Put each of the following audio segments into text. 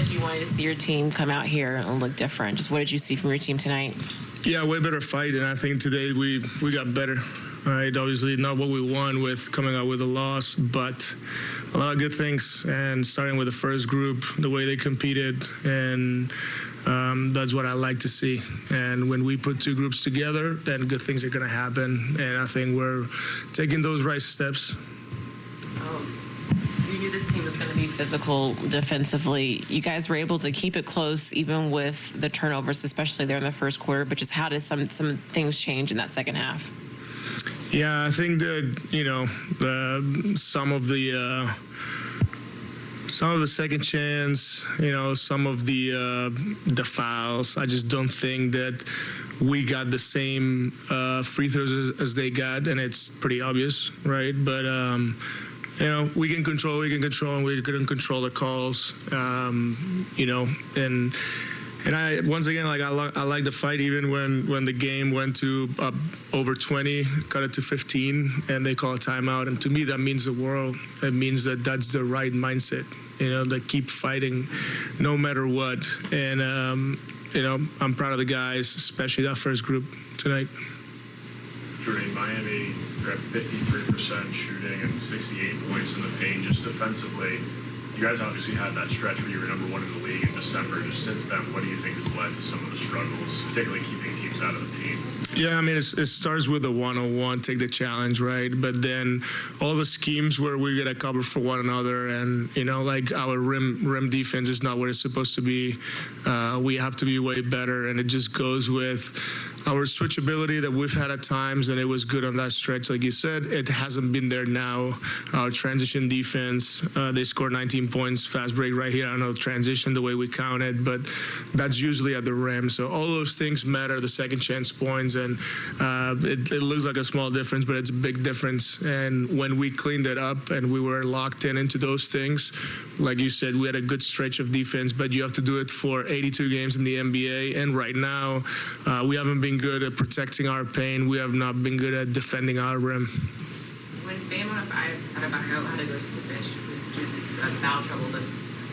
said you wanted to see your team come out here and look different. Just what did you see from your team tonight? Yeah, way better fight, and I think today we got better. Right, obviously not what we won with coming out with a loss, but a lot of good things. And starting with the first group, the way they competed, and that's what I like to see. And when we put two groups together, then good things are going to happen. And I think we're taking those right steps. You knew this team was going to be physical defensively. You guys were able to keep it close even with the turnovers, especially there in the first quarter. But just how did some things change in that second half? Yeah, I think that, some of the second chance, some of the fouls, I just don't think that we got the same free throws as they got, and it's pretty obvious, right? But, we can control, and we couldn't control the calls, and I once again, I like the fight even when the game went to over 20, cut it to 15, and they call a timeout. And to me, that means the world. It means that that's the right mindset. They keep fighting no matter what. And I'm proud of the guys, especially that first group tonight. Jordi, Miami grabbed 53% shooting and 68 points in the paint. Just defensively, you guys obviously had that stretch where you were number 1 in the league in December. Just since then, what do you think has led to some of the struggles, particularly keeping teams out of the paint? Yeah, I mean, it starts with the one-on-one, take the challenge, right? But then all the schemes where we get a cover for one another, and our rim defense is not what it's supposed to be. We have to be way better, and it just goes with our switchability that we've had at times, and it was good on that stretch, like you said. It hasn't been there now. Our transition defense, they scored 19 points, fast break right here. I don't know the transition, the way we count it, but that's usually at the rim. So all those things matter, the second chance points, and it looks like a small difference, but it's a big difference. And when we cleaned it up and we were locked into those things, like you said, we had a good stretch of defense, but you have to do it for 82 games in the NBA. And right now, we haven't been good at protecting our paint. We have not been good at defending our rim. When Bam had to go to the bench due to foul trouble, but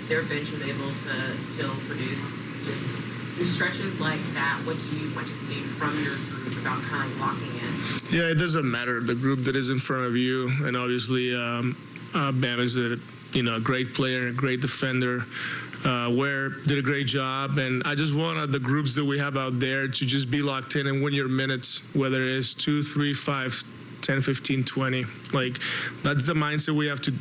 their bench was able to still produce just stretches like that. What do you want to see from your group about kind of locking in? Yeah, it doesn't matter the group that is in front of you, and obviously Bam is a great player, a great defender. Ware did a great job, and I just want the groups that we have out there to just be locked in and win your minutes, whether it's 2, 3, 5, 10, 15, 20. That's the mindset we have to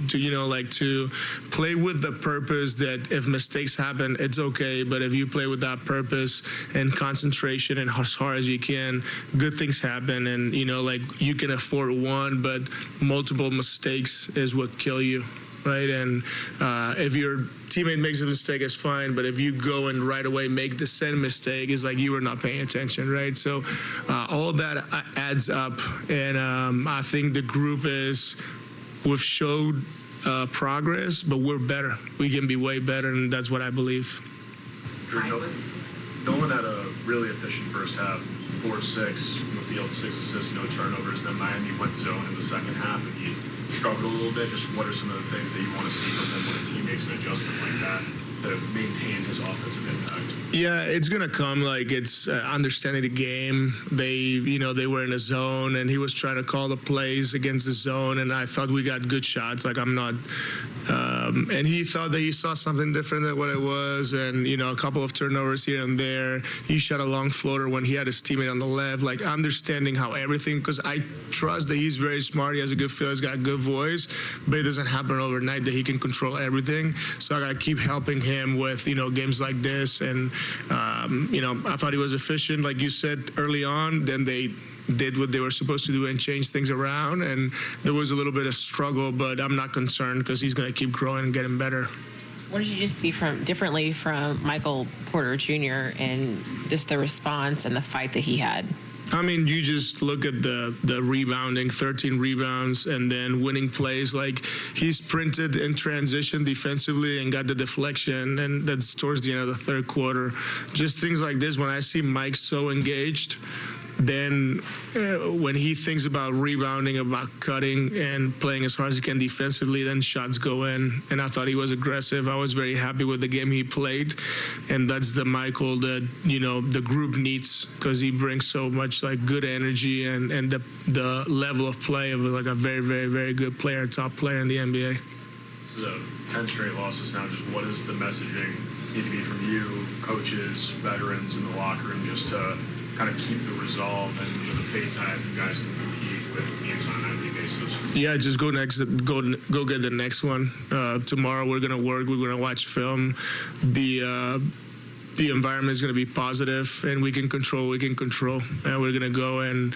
play with the purpose that if mistakes happen, it's okay, but if you play with that purpose and concentration and as hard as you can, good things happen. And you can afford one, but multiple mistakes is what kill you, right? And if your teammate makes a mistake, it's fine, but if you go and right away make the same mistake, it's like you were not paying attention, right? So all that adds up, and I think the group we've showed progress, but we're better. We can be way better, and that's what I believe. Nolan had a really efficient first half, 4-6 from the field, 6 assists, no turnovers. Then Miami went zone in the second half, and he struggled a little bit. Just what are some of the things that you want to see from him when a team makes an adjustment like that to maintain his offensive impact? Yeah, it's gonna come. It's understanding the game. They were in a zone, and he was trying to call the plays against the zone, and I thought we got good shots. And he thought that he saw something different than what it was, and a couple of turnovers here and there. He shot a long floater when he had his teammate on the left. Understanding how everything, because I trust that he's very smart. He has a good feel. He's got a good voice, but it doesn't happen overnight that he can control everything. So I gotta keep helping him with games like this. And I thought he was efficient, like you said early on. Then they did what they were supposed to do and change things around, and there was a little bit of struggle, but I'm not concerned because he's going to keep growing and getting better. What did you just see differently from Michael Porter Jr. and just the response and the fight that he had? I mean, you just look at the rebounding, 13 rebounds, and then winning plays. He sprinted in transition defensively and got the deflection, and that's towards the end of the third quarter. Just things like this, when I see Mike so engaged, then when he thinks about rebounding, about cutting and playing as hard as he can defensively, then shots go in. And I thought he was aggressive. I was very happy with the game he played. And that's the Michael that, the group needs, because he brings so much like good energy and the level of play of like a very, very, very good player, top player in the NBA. So 10 straight losses now. Just what is the messaging need to be from you, coaches, veterans in the locker room, just to kind of keep the resolve and the faith that you guys can compete with teams on an nightly basis? Yeah, just go get the next one. Tomorrow we're gonna work. We're gonna watch film. The environment is gonna be positive, and we can control. And we're gonna go and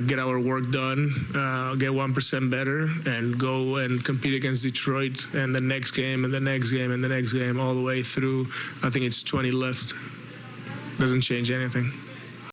get our work done, get 1% better, and go and compete against Detroit. And the next game, and the next game, and the next game, all the way through. I think it's 20 left. Doesn't change anything.